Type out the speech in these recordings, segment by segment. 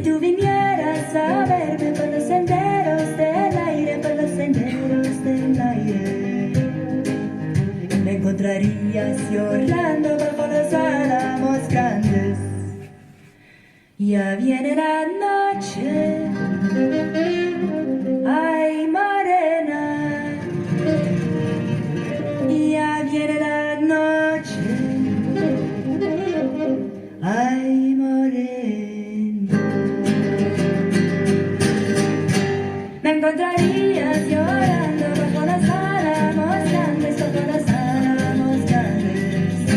tú vinieras a verme por los senderos del aire, por los senderos del aire. Me encontrarías llorando bajo los álamos grandes. Ya viene la noche, ay morena, ya viene la noche, ay morena. Me encontrarías llorando bajo los álamos grandes, bajo los álamos grandes.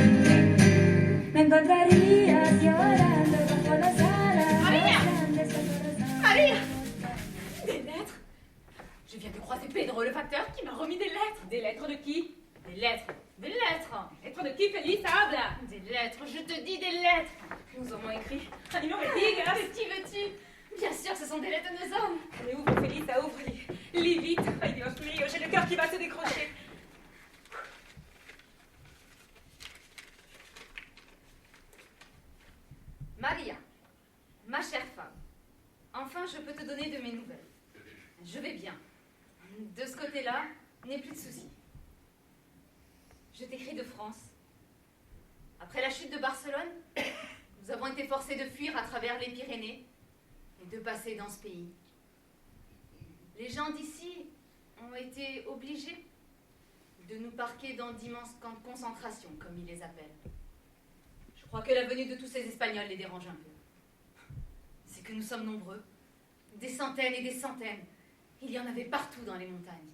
Me encontrarías llorando bajo los álamos grandes, bajo los álamos. Maria! Des lettres? Je viens de croiser Pedro, le facteur, qui m'a remis des lettres. Des lettres de qui? Des lettres. Des lettres. Lettres de qui, Félix? Habla. Des lettres, je te dis des lettres. Nous avons écrit. Animaux digas. Qui veux-tu? Bien sûr, ce sont des lettres de nos hommes. Allez, ouvre, Félix, ouvre. Lis vite. Ay, Dios mío, j'ai le cœur qui va se décrocher. Maria, ma chère femme, enfin je peux te donner de mes nouvelles. Je vais bien. De ce côté-là, n'ai plus de soucis. Je t'écris de France. Après la chute de Barcelone, nous avons été forcés de fuir à travers les Pyrénées et de passer dans ce pays. Les gens d'ici ont été obligés de nous parquer dans d'immenses camps de concentration, comme ils les appellent. Je crois que la venue de tous ces Espagnols les dérange un peu. C'est que nous sommes nombreux, des centaines et des centaines. Il y en avait partout dans les montagnes.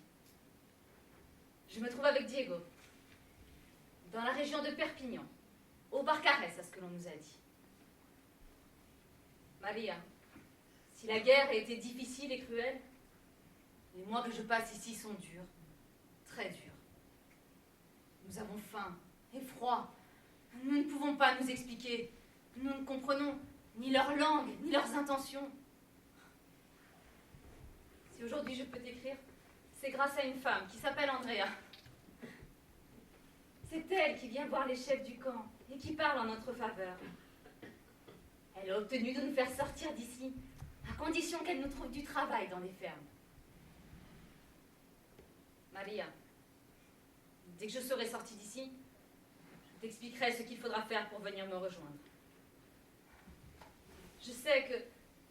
Je me trouve avec Diego, dans la région de Perpignan, au Barcarès, à ce que l'on nous a dit. Maria, si la guerre a été difficile et cruelle, les mois que je passe ici sont durs, très durs. Nous avons faim et froid. Nous ne pouvons pas nous expliquer. Nous ne comprenons ni leur langue, ni leurs intentions. Si aujourd'hui je peux t'écrire, c'est grâce à une femme qui s'appelle Andrea. C'est elle qui vient voir les chefs du camp et qui parle en notre faveur. Elle a obtenu de nous faire sortir d'ici, à condition qu'elle nous trouve du travail dans les fermes. Maria, dès que je serai sortie d'ici, je t'expliquerai ce qu'il faudra faire pour venir me rejoindre. Je sais que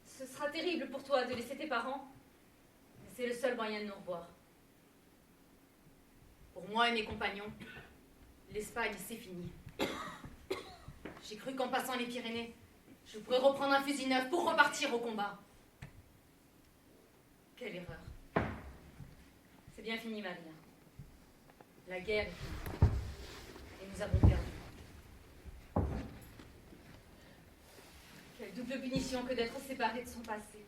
ce sera terrible pour toi de laisser tes parents, mais c'est le seul moyen de nous revoir. Pour moi et mes compagnons, l'Espagne, c'est fini. J'ai cru qu'en passant les Pyrénées, je pourrais reprendre un fusil neuf pour repartir au combat. Quelle erreur. C'est bien fini, Maria. La guerre est finie. Et nous avons perdu. Quelle double punition que d'être séparés de son passé.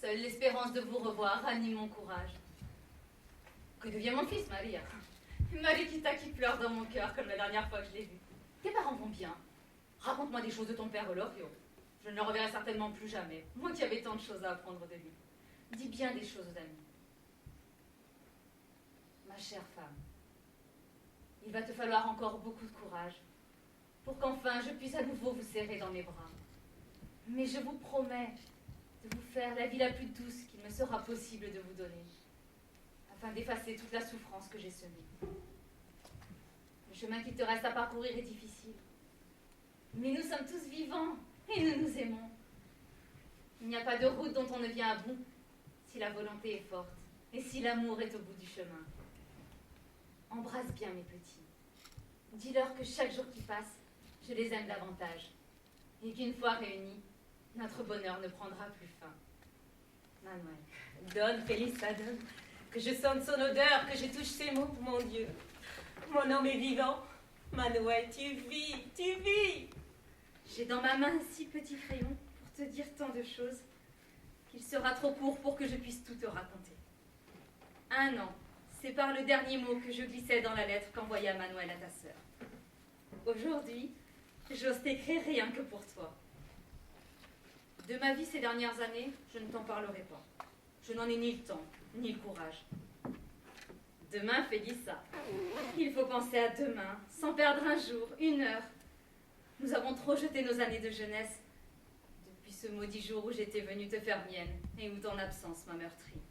Seule l'espérance de vous revoir ranime mon courage. Que devient mon fils, Maria? Mariquita qui pleure dans mon cœur comme la dernière fois que je l'ai vu. Tes parents vont bien. Raconte-moi des choses de ton père Olorio. Je ne le reverrai certainement plus jamais. Moi qui avais tant de choses à apprendre de lui. Dis bien des choses aux amis. Ma chère femme, il va te falloir encore beaucoup de courage pour qu'enfin je puisse à nouveau vous serrer dans mes bras. Mais je vous promets de vous faire la vie la plus douce qu'il me sera possible de vous donner, afin d'effacer toute la souffrance que j'ai semée. Le chemin qu'il te reste à parcourir est difficile, mais nous sommes tous vivants et nous nous aimons. Il n'y a pas de route dont on ne vient à bout si la volonté est forte et si l'amour est au bout du chemin. Embrasse bien mes petits. Dis-leur que chaque jour qui passe, je les aime davantage et qu'une fois réunis, notre bonheur ne prendra plus fin. Manuel. Donne, Félissa, donne. Que je sente son odeur, que je touche ses mots, mon Dieu. Mon homme est vivant. Manuel, tu vis, tu vis. J'ai dans ma main un si petit crayon pour te dire tant de choses qu'il sera trop court pour que je puisse tout te raconter. 1 an, c'est par le dernier mot que je glissais dans la lettre qu'envoya Manuel à ta sœur. Aujourd'hui, j'ose t'écrire rien que pour toi. De ma vie ces dernières années, je ne t'en parlerai pas. Je n'en ai ni le temps, ni le courage. Demain, Félissa. Il faut penser à demain, sans perdre un jour, une heure. Nous avons trop jeté nos années de jeunesse depuis ce maudit jour où j'étais venue te faire mienne et où ton absence m'a meurtrie.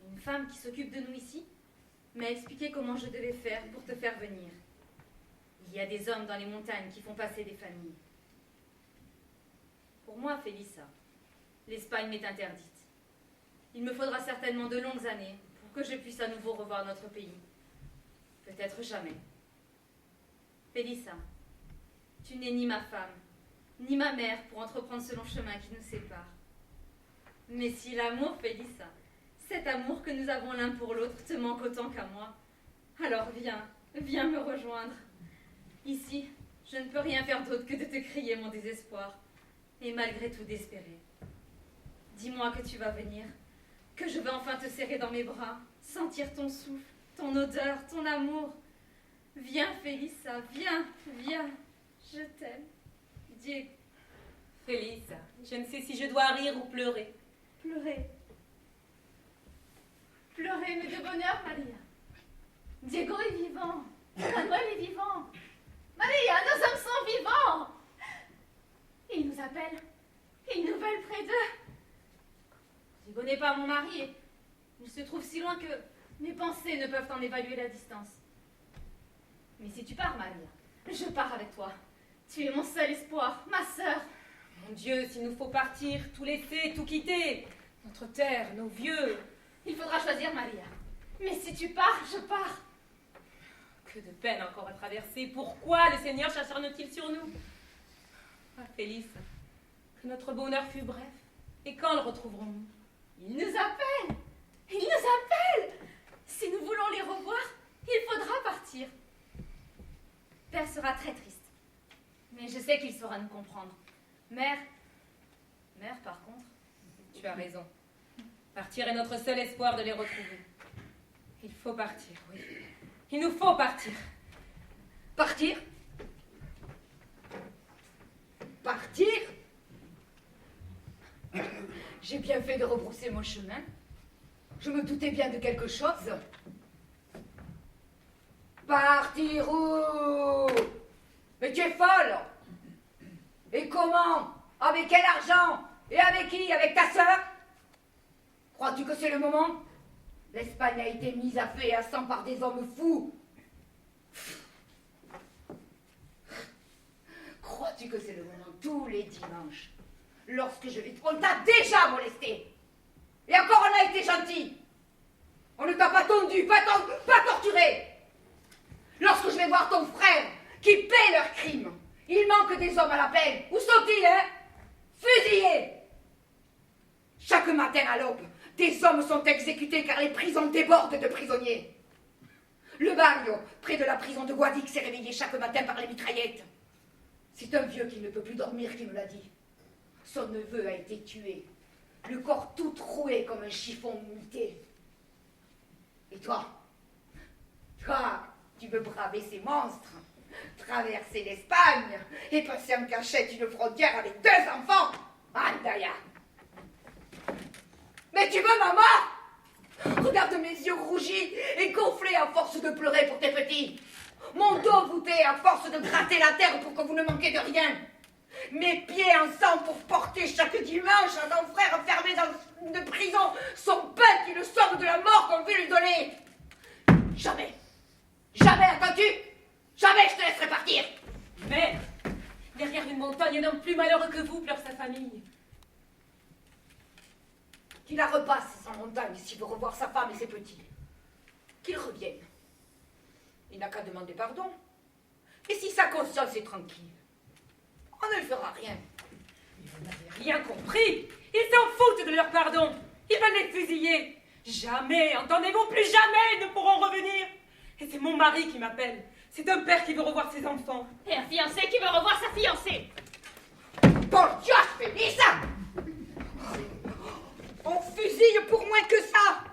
Une femme qui s'occupe de nous ici m'a expliqué comment je devais faire pour te faire venir. Il y a des hommes dans les montagnes qui font passer des familles. Pour moi, Félissa, l'Espagne m'est interdite. Il me faudra certainement de longues années pour que je puisse à nouveau revoir notre pays. Peut-être jamais. Félissa, tu n'es ni ma femme, ni ma mère pour entreprendre ce long chemin qui nous sépare. Mais si l'amour, Félissa, cet amour que nous avons l'un pour l'autre te manque autant qu'à moi, alors viens me rejoindre. Ici, je ne peux rien faire d'autre que de te crier mon désespoir, et malgré tout d'espérer. Dis-moi que tu vas venir, que je vais enfin te serrer dans mes bras, sentir ton souffle, ton odeur, ton amour. Viens, Félissa, viens, je t'aime. Diego. Félissa, je ne sais si je dois rire ou pleurer. Pleurer, mais de bonheur, Maria. Diego est vivant, Manuel est vivant. Maria, nos hommes sont vivants. Ils nous appellent, ils nous veulent près d'eux. Diego n'est pas mon mari et il se trouve si loin que mes pensées ne peuvent en évaluer la distance. Mais si tu pars, Maria, je pars avec toi. Tu es mon seul espoir, ma sœur. Mon Dieu, s'il nous faut partir, tout laisser, tout quitter, notre terre, nos vieux. Il faudra choisir, Maria. Mais si tu pars, je pars. Que de peine encore à traverser. Pourquoi le Seigneur s'acharne-t-il sur nous? Ah, Félissa, que notre bonheur fut bref. Et quand le retrouverons-nous? Ils nous appellent. Ils nous appellent. Si nous voulons les revoir, il faudra partir. Père sera très triste. Mais je sais qu'il saura nous comprendre. Mère, par contre... Tu as raison. Partir est notre seul espoir de les retrouver. Il faut partir, oui. Il nous faut partir. Partir? Partir? J'ai bien fait de rebrousser mon chemin. Je me doutais bien de quelque chose. Partir où? Mais tu es folle! Et comment? Avec quel argent? Et avec qui? Avec ta sœur? Crois-tu que c'est le moment? L'Espagne a été mise à feu et à sang par des hommes fous. Crois-tu que c'est le moment tous les dimanches? Lorsque je vais... On t'a déjà molesté. Et encore on a été gentil. On ne t'a pas tondu, pas torturé. Lorsque je vais voir ton frère qui paie leurs crimes, il manque des hommes à la peine. Où sont-ils, hein? Fusillés. Chaque matin à l'aube, des hommes sont exécutés car les prisons débordent de prisonniers. Le bagno, près de la prison de Guadik, s'est réveillé chaque matin par les mitraillettes. C'est un vieux qui ne peut plus dormir qui me l'a dit. Son neveu a été tué, le corps tout troué comme un chiffon muté. Et toi, tu veux braver ces monstres, traverser l'Espagne et passer en cachette une frontière avec 2 enfants? Andaya! Mais tu veux ma mort? Regarde mes yeux rougis et gonflés à force de pleurer pour tes petits. Mon dos voûté à force de gratter la terre pour que vous ne manquiez de rien. Mes pieds en sang pour porter chaque dimanche à ton frère enfermé dans une prison son pain qui le sort de la mort qu'on veut lui donner. Jamais, entends-tu? Jamais je te laisserai partir. Mère, derrière une montagne, un homme plus malheureux que vous pleure sa famille. Qu'il la repasse sans montagne s'il veut revoir sa femme et ses petits. Qu'il revienne. Il n'a qu'à demander pardon. Et si sa conscience est tranquille, on ne lui fera rien. Mais vous n'avez rien compris. Ils s'en foutent de leur pardon. Ils veulent les fusiller. Jamais, entendez-vous, plus jamais ils ne pourront revenir. Et c'est mon mari qui m'appelle. C'est un père qui veut revoir ses enfants. Et un fiancé qui veut revoir sa fiancée. Por Dios, Félissa! On fusille pour moins que ça.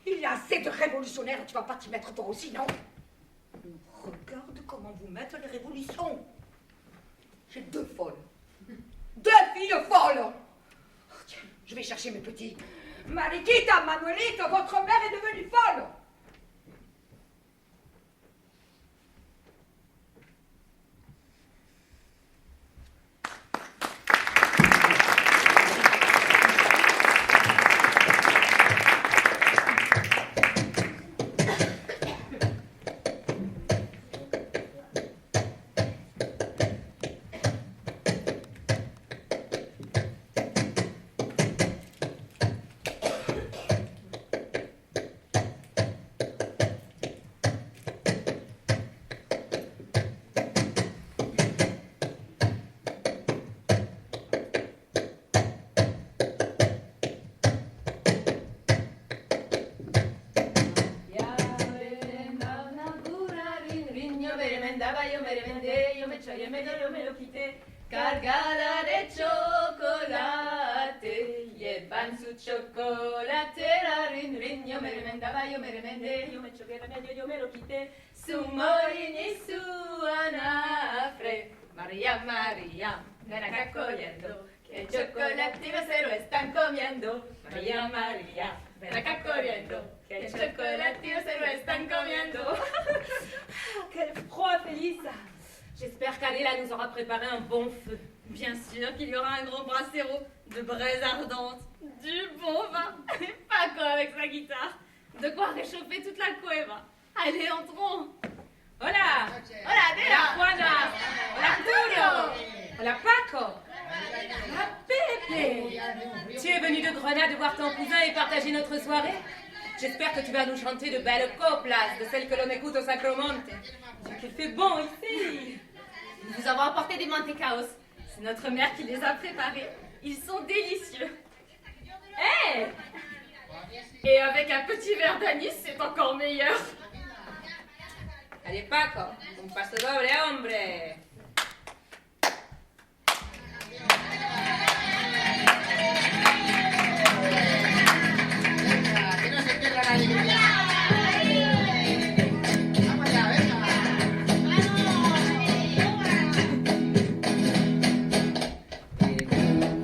Il y a assez de révolutionnaires, tu vas pas t'y mettre toi aussi, non? Regarde comment vous mettent les révolutions. J'ai 2 folles. 2 filles folles. Oh, tiens, je vais chercher mes petits. Mariquita, Manuelito, votre mère est devenue folle. chocolate, llevan su chocolate, la rin rin, yo me remendaba, yo me remendé, yo me choqué remedio, yo me lo quité, su morini, su anafre, María, María, ven acá corriendo, que el chocolate se lo están comiendo, María, María, ven acá corriendo, que el chocolate se lo están comiendo. Quel froid, Félix! J'espère qu'Adela nous aura préparé un bon feu. Bien sûr qu'il y aura un gros brasero, de braises ardentes, du bon vin, et Paco avec sa guitare, de quoi réchauffer toute la cueva. Allez, entrons. Hola! Hola, Adela. Hola, Juana! Hola, Arturo! Hola, Paco! Hola, Pepe! Tu es venu de Grenade voir ton cousin et partager notre soirée? J'espère que tu vas nous chanter de belles coplas, de celles que l'on écoute au Sacromonte. Il fait bon ici! Nous vous avons apporté des mantecaos. C'est notre mère qui les a préparés. Ils sont délicieux. Hé! Et avec un petit verre d'anis, c'est encore meilleur. Allez, Paco, un paso doble, hombre! Que no se pierda la alegría. Vamos allá, venga.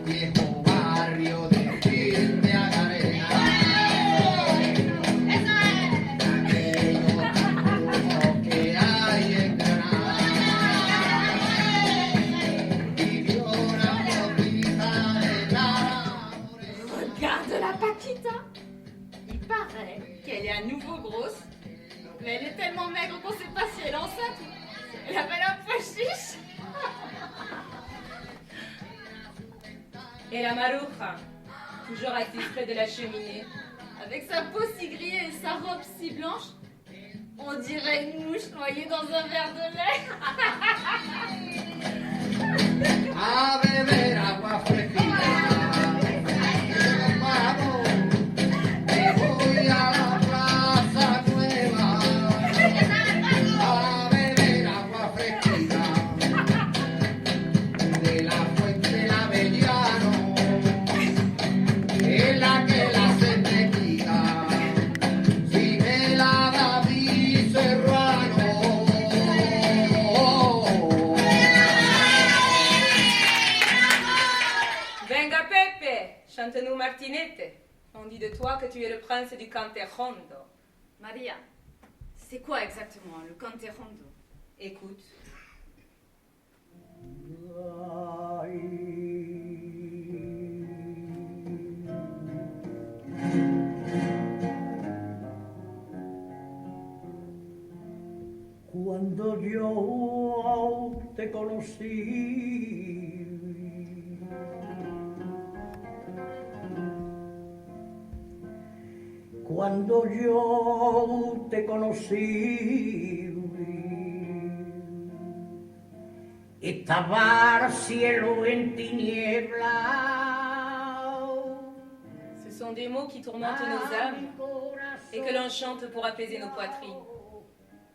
Viejo barrio de gente agarena. Aquello que hay en Granada. Vivió una florita de la morena. Regarde la Paquita. Il paraît qu'elle est à nouveau grosse. Mais elle est tellement maigre qu'on sait pas si elle est enceinte. Elle avait un peu chiche. Et la Maruja, toujours assise près de la cheminée. Avec sa peau si grillée et sa robe si blanche, on dirait une mouche noyée dans un verre de lait. A beber agua fresquita. Vamos, que voy a la plaza nueva. A beber agua fresquita. De la fuente del Avellano. Es la que la hace fresquita. Si me la da mi serrano. Venga, Pepe, chante-nous Martinette. On dit de toi que tu es le prince du Cantejondo. Maria, c'est quoi exactement le cantejondo? Écoute. Cuando yo te conocí, cuando yo te conocí, estaba el cielo en tinieblas. Ce sont des mots qui tourmentent nos âmes et que l'on chante pour apaiser nos poitrines.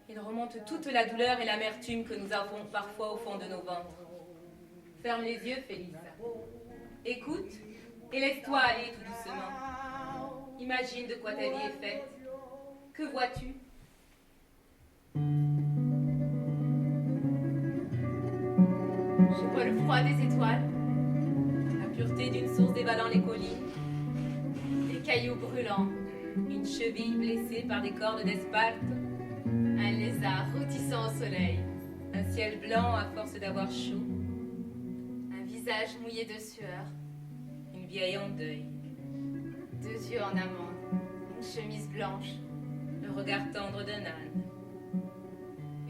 Ils remontent toute la douleur et l'amertume que nous avons parfois au fond de nos ventres. Ferme les yeux, Félix. Écoute et laisse-toi aller tout doucement. Imagine de quoi ta vie est faite. Que vois-tu? Je vois le froid des étoiles, La pureté d'une source dévalant les collines. des cailloux brûlants, Une cheville blessée par des cordes d'Espalte. un lézard rôtissant au soleil, Un ciel blanc à force d'avoir chaud. un visage mouillé de sueur, Une vieille en deuil. deux yeux en amande, une chemise blanche, Le regard tendre d'un âne.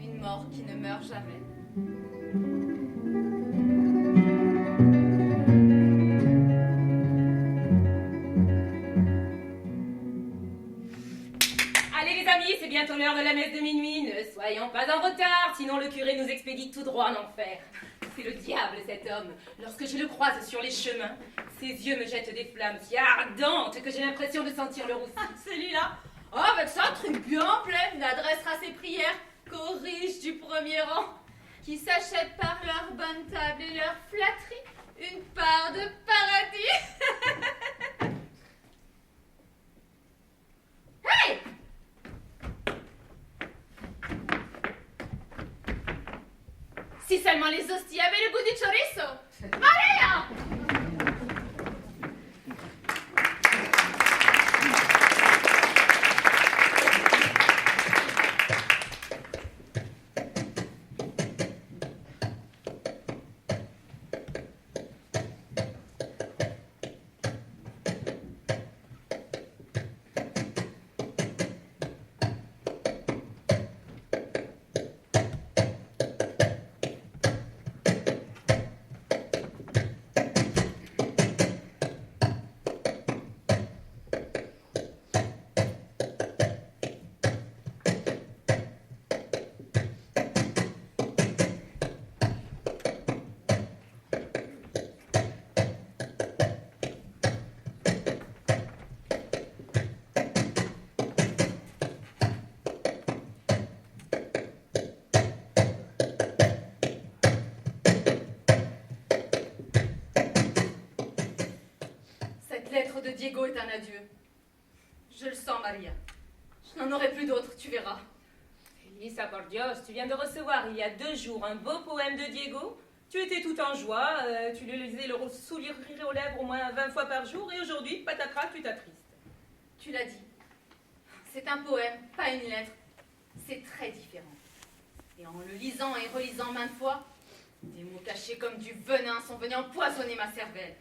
une mort qui ne meurt jamais. Allez les amis, c'est bientôt l'heure de la messe de minuit. Ne soyons pas en retard, sinon le curé nous expédie tout droit en enfer. C'est le diable cet homme. Lorsque je le croise sur les chemins, ses yeux me jettent des flammes si ardentes que j'ai l'impression de sentir le roussi. Celui-là, oh, avec sa truc bien pleine, n'adressera ses prières qu'aux riches du premier rang, qui s'achètent par leur bonne table et leur flatterie une tellement les hosties avaient le goût du chorizo. Maria! Lettre de Diego est un adieu. Je le sens, Maria. Je n'en aurai plus d'autres, tu verras. Félissa, por Dios, tu viens de recevoir il y a 2 jours un beau poème de Diego. Tu étais tout en joie, tu lui lisais le sourire aux lèvres au moins 20 fois par jour, et aujourd'hui, patatras, tu t'attristes. Tu l'as dit. C'est un poème, pas une lettre. C'est très différent. Et en le lisant et relisant maintes fois, des mots cachés comme du venin sont venus empoisonner ma cervelle.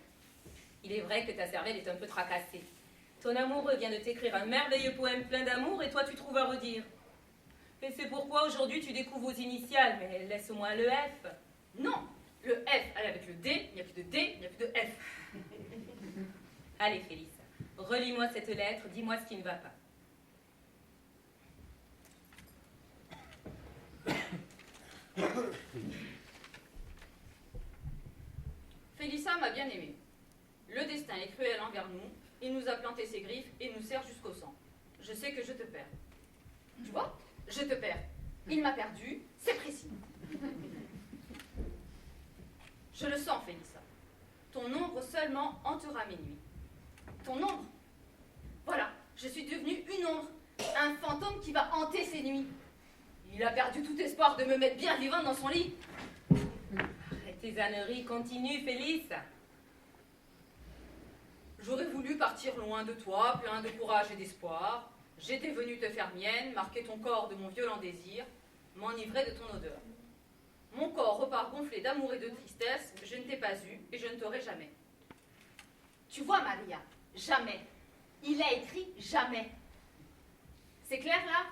Il est vrai que ta cervelle est un peu tracassée. Ton amoureux vient de t'écrire un merveilleux poème plein d'amour et toi tu trouves à redire. Et c'est pourquoi aujourd'hui tu découvres vos initiales, mais laisse au moins le F. Non, le F, allez avec le D, il n'y a plus de D, il n'y a plus de F. Allez Félissa, relis-moi cette lettre, dis-moi ce qui ne va pas. Félissa m'a bien aimé. Le destin est cruel envers nous, il nous a planté ses griffes et nous serre jusqu'au sang. Je sais que je te perds. Tu vois, je te perds. Il m'a perdu, c'est précis. Je le sens, Félissa. Ton ombre seulement hantera mes nuits. Ton ombre? Voilà, je suis devenue une ombre, un fantôme qui va hanter ses nuits. Il a perdu tout espoir de me mettre bien vivante dans son lit. Arrête tes âneries, continue, Félissa. J'aurais voulu partir loin de toi, plein de courage et d'espoir. J'étais venue te faire mienne, marquer ton corps de mon violent désir, m'enivrer de ton odeur. Mon corps repart gonflé d'amour et de tristesse, je ne t'ai pas eu et je ne t'aurai jamais. Tu vois, Maria, jamais. Il a écrit jamais. C'est clair, là?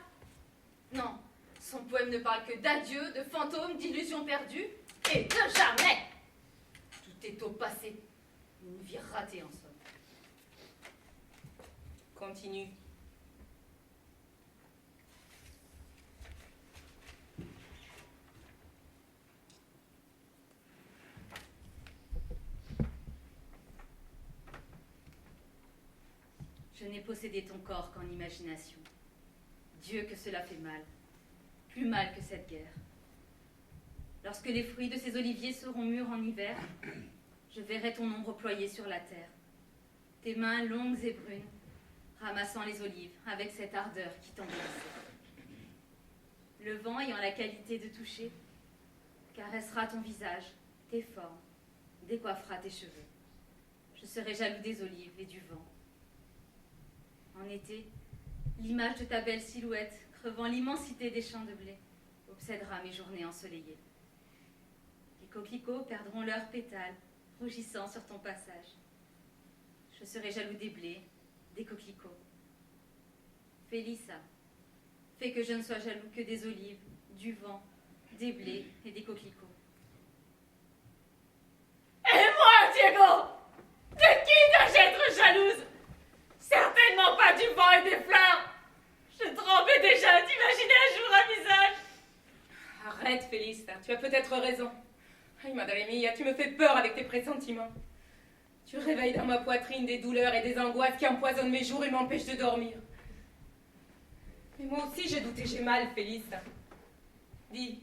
Non, son poème ne parle que d'adieu, de fantômes, d'illusions perdues et de jamais. Tout est au passé. Une vie ratée, en somme. Continue. Je n'ai possédé ton corps qu'en imagination. Dieu que cela fait mal, plus mal que cette guerre. Lorsque les fruits de ces oliviers seront mûrs en hiver, je verrai ton ombre ployée sur la terre, tes mains longues et brunes, ramassant les olives avec cette ardeur qui t'envahissait. Le vent ayant la qualité de toucher, caressera ton visage, tes formes, décoiffera tes cheveux. Je serai jaloux des olives et du vent. En été, l'image de ta belle silhouette, crevant l'immensité des champs de blé, obsédera mes journées ensoleillées. Les coquelicots perdront leurs pétales, rougissant sur ton passage. Je serai jaloux des blés, des coquelicots. Félissa, fais que je ne sois jaloux que des olives, du vent, des blés et des coquelicots. Et moi, Diego, de qui dois-je être jalouse? Certainement pas du vent et des fleurs. Je tremblais déjà d'imaginer un jour un visage. Arrête, Félissa, tu as peut-être raison. Ay, madre mia, tu me fais peur avec tes pressentiments. Tu réveilles dans ma poitrine des douleurs et des angoisses qui empoisonnent mes jours et m'empêchent de dormir. Mais moi aussi, j'ai douté, j'ai mal, Félissa. Dis,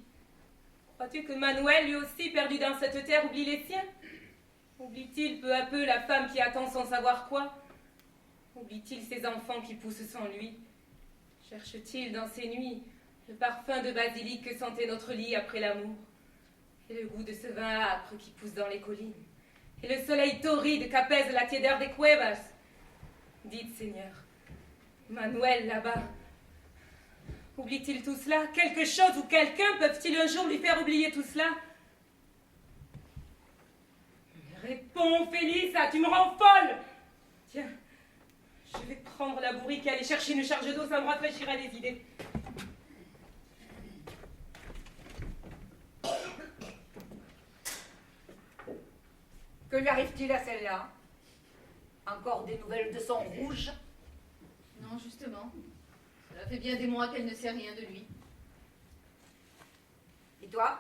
crois-tu que Manuel, lui aussi, perdu dans cette terre, oublie les siens? Oublie-t-il peu à peu la femme qui attend sans savoir quoi? Oublie-t-il ses enfants qui poussent sans lui? Cherche-t-il dans ses nuits le parfum de basilic que sentait notre lit après l'amour? Et le goût de ce vin âpre qui pousse dans les collines. Et le soleil torride qu'apaise la tiédeur des cuevas. Dites, Seigneur, Manuel, là-bas, oublie-t-il tout cela? Quelque chose ou quelqu'un peuvent-ils un jour lui faire oublier tout cela? Mais réponds, Félissa, tu me rends folle! Tiens, je vais prendre la bourrique et aller chercher une charge d'eau, ça me rafraîchira les idées. Que lui arrive-t-il à celle-là? Encore des nouvelles de son rouge? Non, justement. Cela fait bien des mois qu'elle ne sait rien de lui. Et toi?